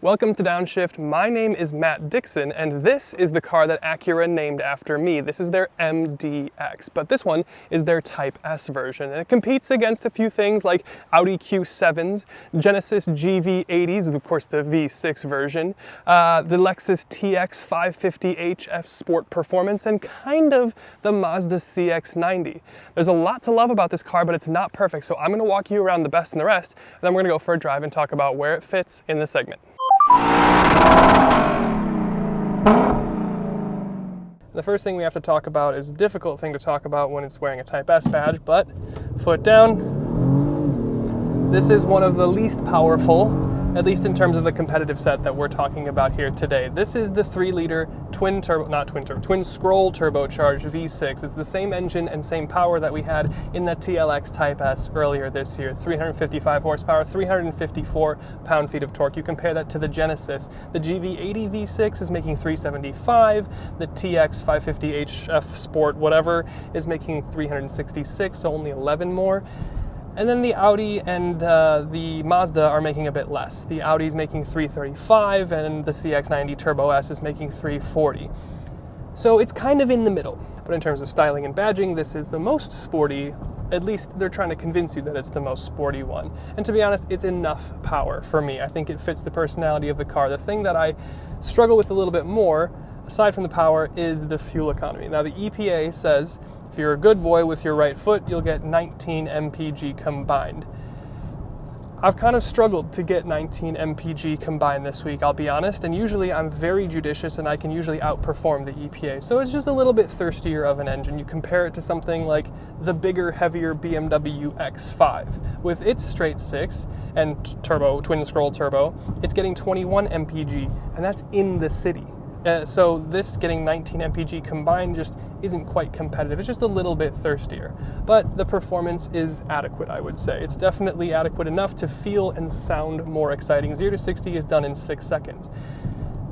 Welcome to Downshift. My name is Matt Dixon, and this is the car that Acura named after me. This is their MDX, but this one is their Type S version, and it competes against a few things like Audi Q7s, Genesis GV80s, of course the V6 version, the Lexus TX 550 HF Sport Performance, and kind of the Mazda CX-90. There's a lot to love about this car, but it's not perfect, so I'm going to walk you around the best and the rest, and then we're going to go for a drive and talk about where it fits in the segment. The first thing we have to talk about is a difficult thing to talk about when it's wearing a Type S badge, but foot down. This is one of the least powerful, at least in terms of the competitive set that we're talking about here today. This is the 3-liter twin scroll turbocharged V6. It's the same engine and same power that we had in the TLX Type S earlier this year. 355 horsepower, 354 pound-feet of torque. You compare that to the Genesis. The GV80 V6 is making 375. The TX 550 HF Sport whatever is making 366, so only 11 more. And then the Audi and the Mazda are making a bit less. The Audi is making 335 and the CX-90 Turbo S is making 340. So it's kind of in the middle. But in terms of styling and badging, this is the most sporty. At least they're trying to convince you that it's the most sporty one. And to be honest, it's enough power for me. I think it fits the personality of the car. The thing that I struggle with a little bit more, aside from the power, is the fuel economy. Now the EPA says if you're a good boy with your right foot, you'll get 19 mpg combined. I've kind of struggled to get 19 mpg combined this week, I'll be honest, and usually I'm very judicious and I can usually outperform the EPA. So it's just a little bit thirstier of an engine. You compare it to something like the bigger, heavier BMW X5. With its straight 6 and turbo, twin scroll turbo, it's getting 21 mpg, and that's in the city. So this getting 19 mpg combined just isn't quite competitive. It's just a little bit thirstier. But the performance is adequate, I would say. It's definitely adequate enough to feel and sound more exciting. 0 to 60 is done in 6 seconds.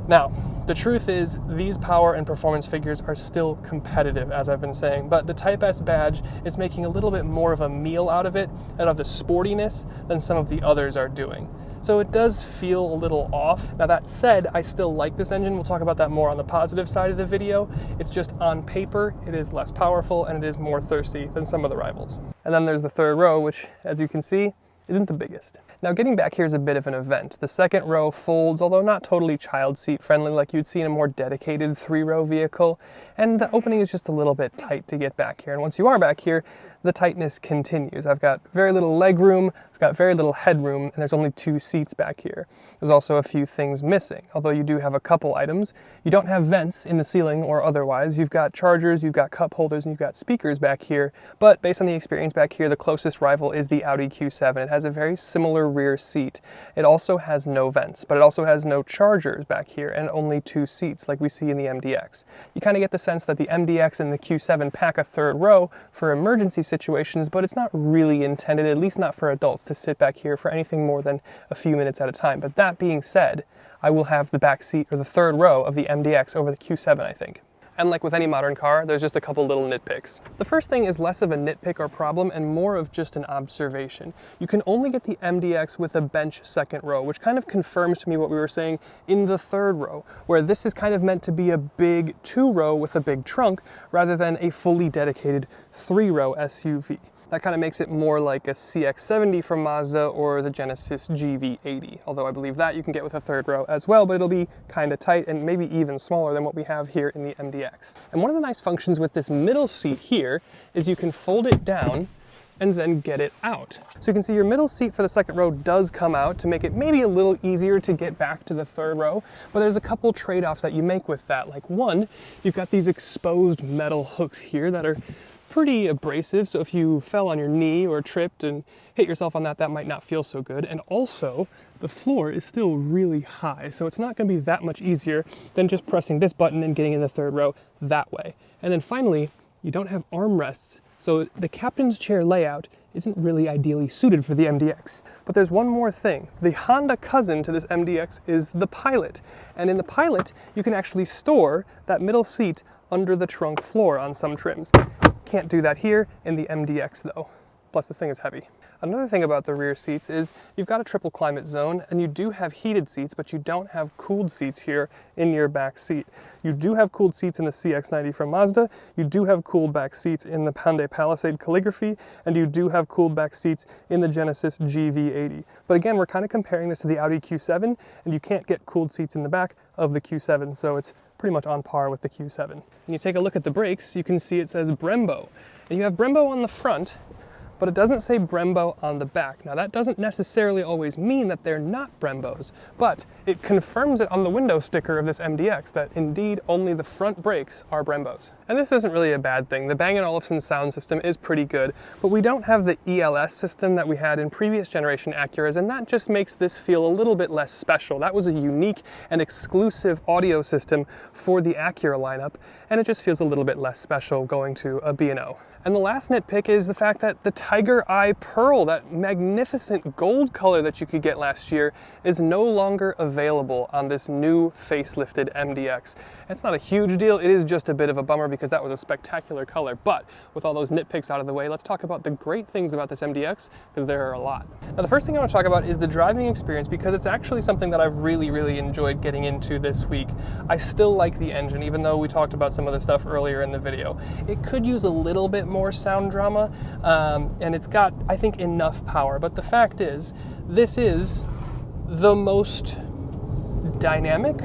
Now, the truth is these power and performance figures are still competitive, as I've been saying, but the Type S badge is making a little bit more of a meal out of it, out of the sportiness, than some of the others are doing. So it does feel a little off. Now that said, I still like this engine. We'll talk about that more on the positive side of the video. It's just on paper, it is less powerful and it is more thirsty than some of the rivals. And then there's the third row, which, as you can see, isn't the biggest. Now getting back here is a bit of an event. The second row folds, although not totally child seat friendly like you'd see in a more dedicated 3-row vehicle, and the opening is just a little bit tight to get back here. And once you are back here, the tightness continues. I've got very little leg room, I've got very little headroom, and there's only 2 seats back here. There's also a few things missing. Although you do have a couple items, you don't have vents in the ceiling or otherwise. You've got chargers, you've got cup holders, and you've got speakers back here. But based on the experience back here, the closest rival is the Audi Q7. It has a very similar rear seat. It also has no vents, but it also has no chargers back here and only 2 seats like we see in the MDX. You kind of get the sense that the MDX and the Q7 pack a third row for emergency situations, but it's not really intended, at least not for adults, to sit back here for anything more than a few minutes at a time. But that being said, I will have the back seat or the third row of the MDX over the Q7, I think. And like with any modern car, there's just a couple little nitpicks. The first thing is less of a nitpick or problem and more of just an observation. You can only get the MDX with a bench second row, which kind of confirms to me what we were saying in the third row, where this is kind of meant to be a big 2-row with a big trunk rather than a fully dedicated 3-row SUV. That kind of makes it more like a CX-70 from Mazda or the Genesis GV80, although I believe that you can get with a third row as well, but it'll be kind of tight and maybe even smaller than what we have here in the MDX. And one of the nice functions with this middle seat here is you can fold it down and then get it out. So you can see your middle seat for the second row does come out to make it maybe a little easier to get back to the third row, but there's a couple trade-offs that you make with that. Like one, you've got these exposed metal hooks here that are pretty abrasive, so if you fell on your knee or tripped and hit yourself on that, that might not feel so good. And also, the floor is still really high, so it's not going to be that much easier than just pressing this button and getting in the third row that way. And then finally, you don't have armrests, so the captain's chair layout isn't really ideally suited for the MDX. But there's one more thing. The Honda cousin to this MDX is the Pilot. And in the Pilot, you can actually store that middle seat under the trunk floor on some trims. Can't do that here in the MDX though. Plus this thing is heavy. Another thing about the rear seats is you've got a triple climate zone, and you do have heated seats, but you don't have cooled seats here in your back seat. You do have cooled seats in the CX-90 from Mazda, you do have cooled back seats in the Hyundai Palisade Calligraphy, and you do have cooled back seats in the Genesis GV80. But again, we're kind of comparing this to the Audi Q7, and you can't get cooled seats in the back of the Q7, so it's pretty much on par with the Q7. When you take a look at the brakes, you can see it says Brembo. And you have Brembo on the front, but it doesn't say Brembo on the back. Now that doesn't necessarily always mean that they're not Brembos, but it confirms it on the window sticker of this MDX that indeed only the front brakes are Brembos. And this isn't really a bad thing. The Bang & Olufsen sound system is pretty good, but we don't have the ELS system that we had in previous generation Acuras, and that just makes this feel a little bit less special. That was a unique and exclusive audio system for the Acura lineup, and it just feels a little bit less special going to a B&O. And the last nitpick is the fact that the Tiger Eye Pearl, that magnificent gold color that you could get last year, is no longer available on this new facelifted MDX. It's not a huge deal, it is just a bit of a bummer because that was a spectacular color. But with all those nitpicks out of the way, let's talk about the great things about this MDX, because there are a lot. Now the first thing I want to talk about is the driving experience, because it's actually something that I've really enjoyed getting into this week. I still like the engine, even though we talked about some of the stuff earlier in the video. It could use a little bit more sound drama, and it's got, I think, enough power. But the fact is, this is the most dynamic,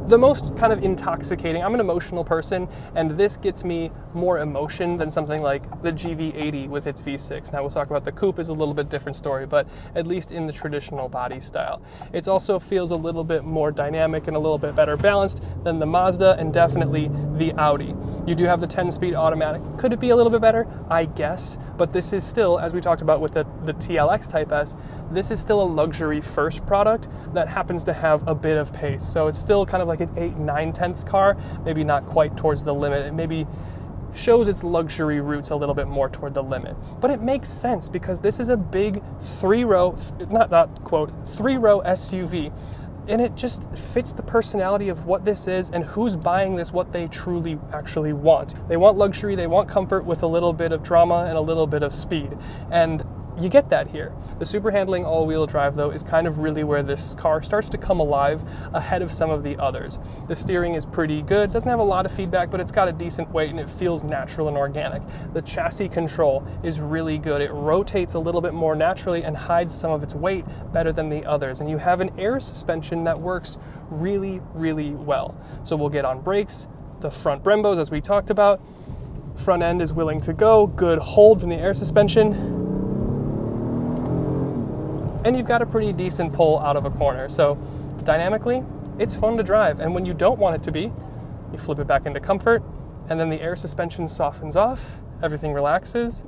the most kind of intoxicating. I'm an emotional person, and this gets me more emotion than something like the GV80 with its V6. Now we'll talk about the coupe is a little bit different story, but at least in the traditional body style. It also feels a little bit more dynamic and a little bit better balanced than the Mazda and definitely the Audi. You do have the 10-speed automatic. Could it be a little bit better? I guess, but this is still, as we talked about with the TLX Type S, this is still a luxury first product that happens to have a bit of pace. So it's still kind of like an 8-9 car, maybe not quite towards the limit. It maybe shows its luxury roots a little bit more toward the limit. But it makes sense because this is a big three-row SUV. And it just fits the personality of what this is and who's buying this, what they truly actually want. They want luxury, they want comfort with a little bit of drama and a little bit of speed. And you get that here. The super handling all-wheel drive, though, is kind of really where this car starts to come alive ahead of some of the others. The steering is pretty good. It doesn't have a lot of feedback, but it's got a decent weight and it feels natural and organic. The chassis control is really good. It rotates a little bit more naturally and hides some of its weight better than the others. And you have an air suspension that works really well. So we'll get on brakes, the front Brembos, as we talked about. Front end is willing to go, good hold from the air suspension. And you've got a pretty decent pull out of a corner. So dynamically, it's fun to drive. And when you don't want it to be, you flip it back into comfort, and then the air suspension softens off, everything relaxes,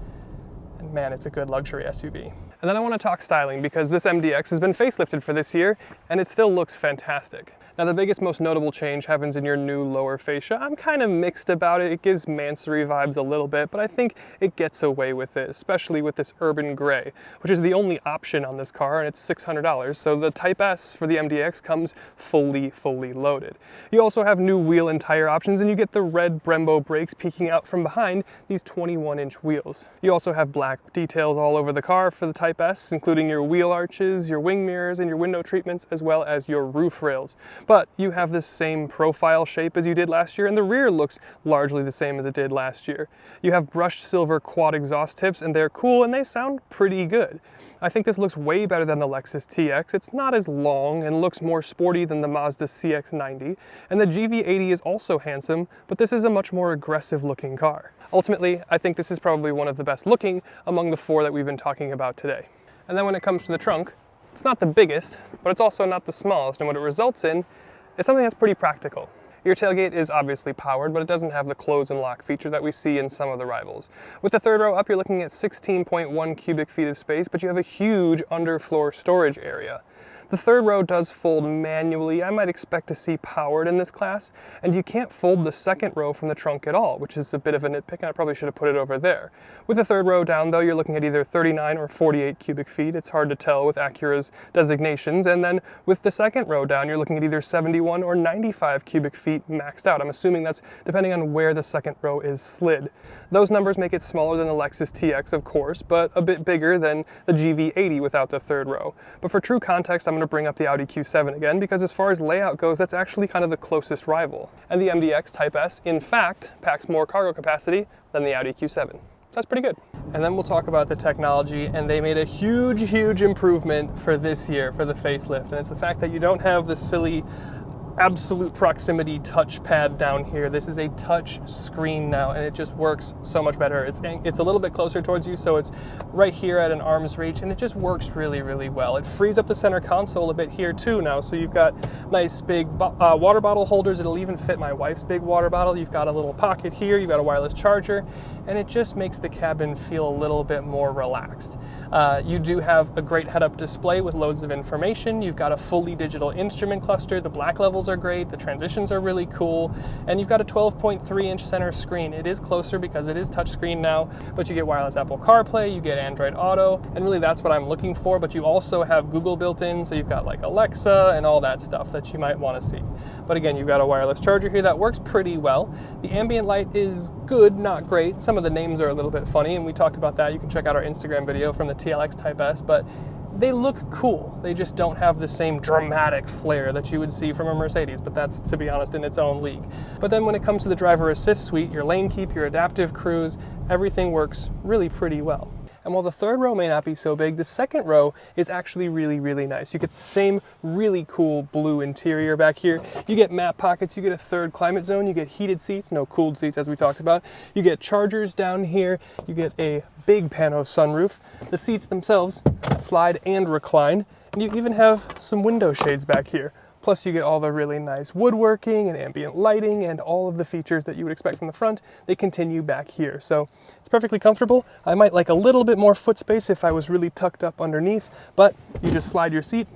and man, it's a good luxury SUV. And then I want to talk styling, because this MDX has been facelifted for this year, and it still looks fantastic. Now the biggest, most notable change happens in your new lower fascia. I'm kind of mixed about it. It gives Mansory vibes a little bit, but I think it gets away with it, especially with this urban gray, which is the only option on this car, and it's $600. So the Type S for the MDX comes fully loaded. You also have new wheel and tire options, and you get the red Brembo brakes peeking out from behind these 21-inch wheels. You also have black details all over the car for the Type S, including your wheel arches, your wing mirrors, and your window treatments, as well as your roof rails. But you have this same profile shape as you did last year, and the rear looks largely the same as it did last year. You have brushed silver quad exhaust tips, and they're cool and they sound pretty good. I think this looks way better than the Lexus TX. It's not as long and looks more sporty than the Mazda CX-90, and the GV80 is also handsome, but this is a much more aggressive looking car. Ultimately, I think this is probably one of the best looking among the four that we've been talking about today. And then when it comes to the trunk, it's not the biggest, but it's also not the smallest, and what it results in is something that's pretty practical. Your tailgate is obviously powered, but it doesn't have the close and lock feature that we see in some of the rivals. With the third row up, you're looking at 16.1 cubic feet of space, but you have a huge underfloor storage area. The third row does fold manually. I might expect to see powered in this class, and you can't fold the second row from the trunk at all, which is a bit of a nitpick, and I probably should have put it over there. With the third row down though, you're looking at either 39 or 48 cubic feet. It's hard to tell with Acura's designations. And then with the second row down, you're looking at either 71 or 95 cubic feet maxed out. I'm assuming that's depending on where the second row is slid. Those numbers make it smaller than the Lexus TX, of course, but a bit bigger than the GV80 without the third row. But for true context, I'm going to bring up the Audi Q7 again, because as far as layout goes, that's actually kind of the closest rival. And the MDX Type S, in fact, packs more cargo capacity than the Audi Q7. That's pretty good. And then we'll talk about the technology, and they made a huge improvement for this year for the facelift. And it's the fact that you don't have the silly absolute proximity touchpad down here. This is a touch screen now, and it just works so much better. It's a little bit closer towards you, so it's right here at an arm's reach, and it just works really well. It frees up the center console a bit here too now, so you've got nice big water bottle holders. It'll even fit my wife's big water bottle. You've got a little pocket here, you've got a wireless charger, and it just makes the cabin feel a little bit more relaxed. You do have a great head-up display with loads of information. You've got a fully digital instrument cluster. The black levels are great, the transitions are really cool, and you've got a 12.3-inch center screen. It is closer because it is touchscreen now, but you get wireless Apple CarPlay, you get Android Auto, and really that's what I'm looking for. But you also have Google built in, so you've got like Alexa and all that stuff that you might want to see. But again, you've got a wireless charger here that works pretty well. The ambient light is good, not great. Some of the names are a little bit funny, and we talked about that. You can check out our Instagram video from the TLX Type S, but they look cool. They just don't have the same dramatic flair that you would see from a Mercedes, but that's, to be honest, in its own league. But then when it comes to the driver assist suite, your lane keep, your adaptive cruise, everything works really pretty well. And while the third row may not be so big, the second row is actually really nice. You get the same really cool blue interior back here. You get map pockets, you get a third climate zone, you get heated seats, no cooled seats as we talked about. You get chargers down here, you get a big pano sunroof. The seats themselves slide and recline, and you even have some window shades back here. Plus you get all the really nice woodworking and ambient lighting and all of the features that you would expect from the front. They continue back here. So it's perfectly comfortable. I might like a little bit more foot space if I was really tucked up underneath, but you just slide your seat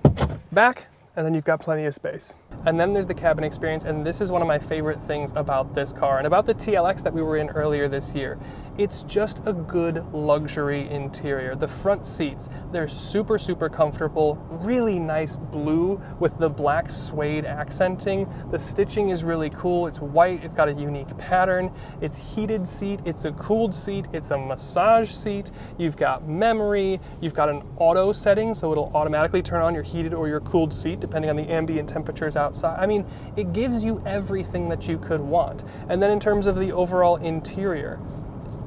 back and then you've got plenty of space. And then there's the cabin experience, and this is one of my favorite things about this car and about the TLX that we were in earlier this year. It's just a good luxury interior. The front seats, they're super comfortable, really nice blue with the black suede accenting. The stitching is really cool. It's white, it's got a unique pattern. It's heated seat, it's a cooled seat, it's a massage seat. You've got memory, you've got an auto setting, so it'll automatically turn on your heated or your cooled seat depending on the ambient temperatures outside. I mean, it gives you everything that you could want. And then in terms of the overall interior,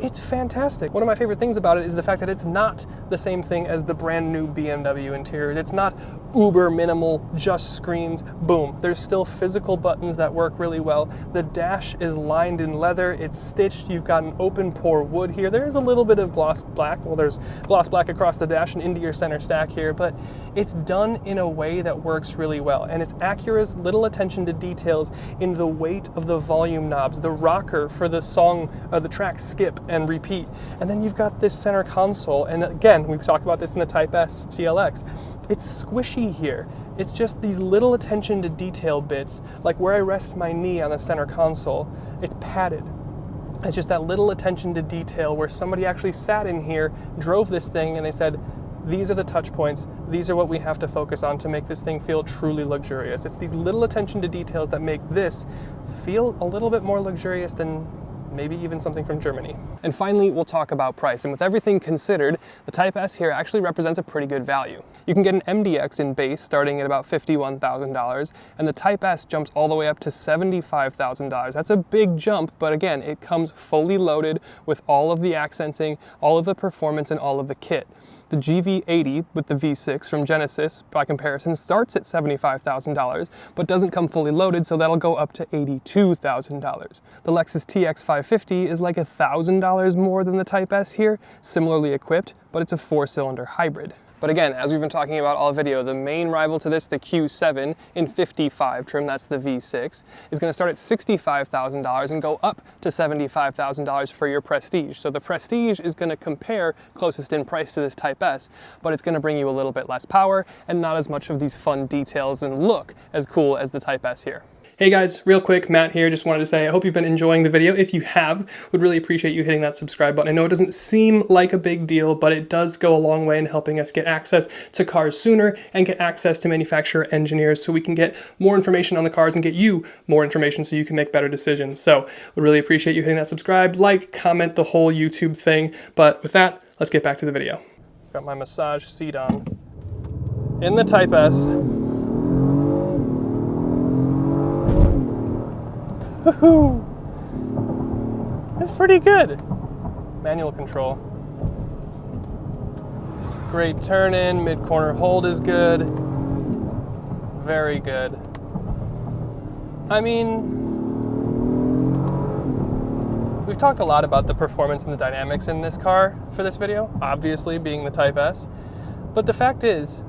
it's fantastic. One of my favorite things about it is the fact that it's not the same thing as the brand new BMW interiors. It's not uber minimal, just screens, boom. There's still physical buttons that work really well. The dash is lined in leather, it's stitched, you've got an open pore wood here. There is a little bit of gloss black, well there's gloss black across the dash and into your center stack here, but it's done in a way that works really well. And it's Acura's little attention to details in the weight of the volume knobs, the rocker for the song, the track skip and repeat. And then you've got this center console, and again, we've talked about this in the Type S TLX. It's squishy here. It's just these little attention to detail bits, like where I rest my knee on the center console, it's padded. It's just that little attention to detail where somebody actually sat in here, drove this thing, and they said, these are the touch points, these are what we have to focus on to make this thing feel truly luxurious. It's these little attention to details that make this feel a little bit more luxurious than maybe even something from Germany. And finally, we'll talk about price. And with everything considered, the Type S here actually represents a pretty good value. You can get an MDX in base starting at about $51,000, and the Type S jumps all the way up to $75,000. That's a big jump, but again, it comes fully loaded with all of the accenting, all of the performance, and all of the kit. The GV80 with the V6 from Genesis, by comparison, starts at $75,000, but doesn't come fully loaded, so that'll go up to $82,000. The Lexus TX 550 is like $1,000 more than the Type S here, similarly equipped, but it's a 4-cylinder hybrid. But again, as we've been talking about all video, the main rival to this, the Q7 in 55 trim, that's the V6, is going to start at $65,000 and go up to $75,000 for your Prestige. So the Prestige is going to compare closest in price to this Type S, but it's going to bring you a little bit less power and not as much of these fun details and look as cool as the Type S here. Hey guys, real quick, Matt here. Just wanted to say I hope you've been enjoying the video. If you have, would really appreciate you hitting that subscribe button. I know it doesn't seem like a big deal, but it does go a long way in helping us get access to cars sooner and get access to manufacturer engineers so we can get more information on the cars and get you more information so you can make better decisions. So would really appreciate you hitting that subscribe, like, comment, the whole YouTube thing. But with that, let's get back to the video. Got my massage seat on in the Type S. Woohoo! It's pretty good. Manual control. Great turn in, mid-corner hold is good. Very good. I mean, we've talked a lot about the performance and the dynamics in this car for this video, obviously being the Type S. But the fact is,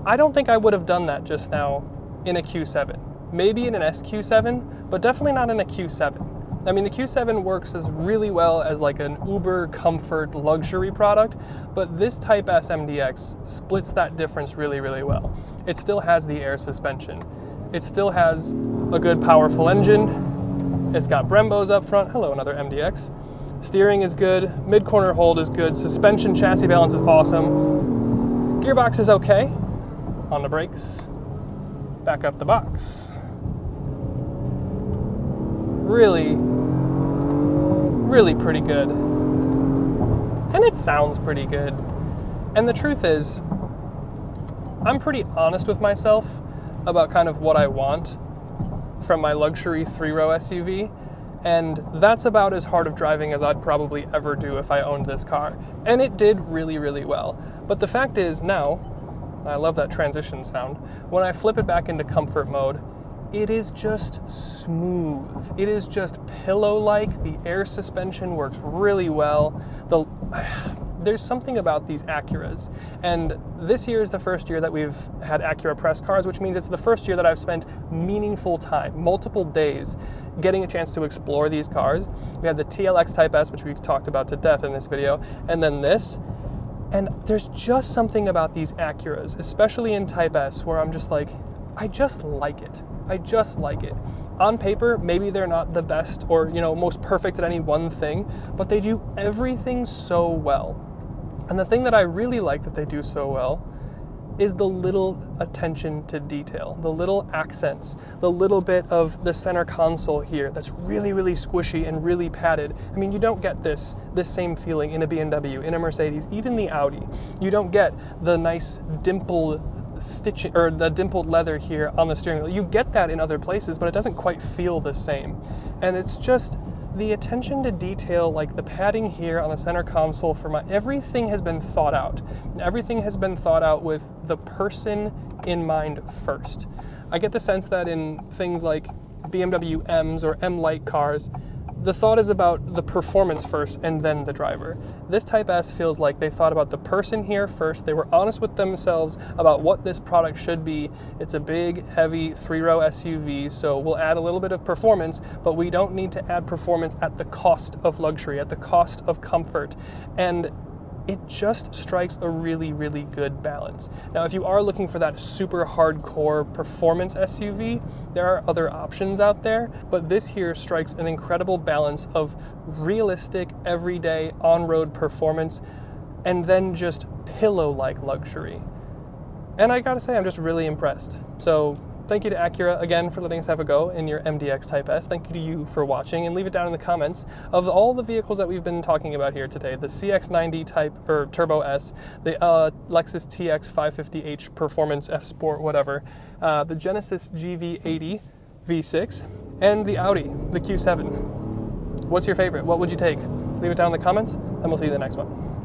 I don't think I would have done that just now in a Q7. Maybe in an SQ7, but definitely not in a Q7. I mean, the Q7 works as really well as like an Uber comfort luxury product, but this Type S MDX splits that difference really, really well. It still has the air suspension. It still has a good, powerful engine. It's got Brembos up front. Hello, another MDX. Steering is good. Mid-corner hold is good. Suspension chassis balance is awesome. Gearbox is okay. On the brakes. Back up the box. Really, really pretty good. And it sounds pretty good. And the truth is, I'm pretty honest with myself about kind of what I want from my luxury 3-row SUV. And that's about as hard of driving as I'd probably ever do if I owned this car. And it did really, really well. But the fact is now, I love that transition sound, when I flip it back into comfort mode, it is just smooth. It is just pillow-like. The air suspension works really well. There's something about these Acuras. And this year is the first year that we've had Acura press cars, which means it's the first year that I've spent meaningful time, multiple days, getting a chance to explore these cars. We had the TLX Type S, which we've talked about to death in this video, and then this. And there's just something about these Acuras, especially in Type S, where I'm just like, I just like it. I just like it. On paper, maybe they're not the best or, most perfect at any one thing, but they do everything so well. And the thing that I really like that they do so well is the little attention to detail, the little accents, the little bit of the center console here that's really, really squishy and really padded. I mean, you don't get this same feeling in a BMW, in a Mercedes, even the Audi. You don't get the nice dimpled stitching or the dimpled leather here on the steering wheel. You get that in other places, but it doesn't quite feel the same. And it's just the attention to detail, like the padding here on the center console everything has been thought out. Everything has been thought out with the person in mind first. I get the sense that in things like BMW M's or M-Lite cars, the thought is about the performance first and then the driver. This Type S feels like they thought about the person here first. They were honest with themselves about what this product should be. It's a big, heavy 3-row SUV, so we'll add a little bit of performance, but we don't need to add performance at the cost of luxury, at the cost of comfort. And it just strikes a really, really good balance. Now, if you are looking for that super hardcore performance SUV, there are other options out there, but this here strikes an incredible balance of realistic, everyday, on-road performance, and then just pillow-like luxury. And I gotta say, I'm just really impressed. So thank you to Acura again for letting us have a go in your MDX Type S. Thank you to you for watching, and leave it down in the comments of all the vehicles that we've been talking about here today. The CX-90 Type or Turbo S, the Lexus TX 550h Performance F Sport, whatever, the Genesis GV80 V6, and the Audi, the Q7. What's your favorite? What would you take? Leave it down in the comments, and we'll see you in the next one.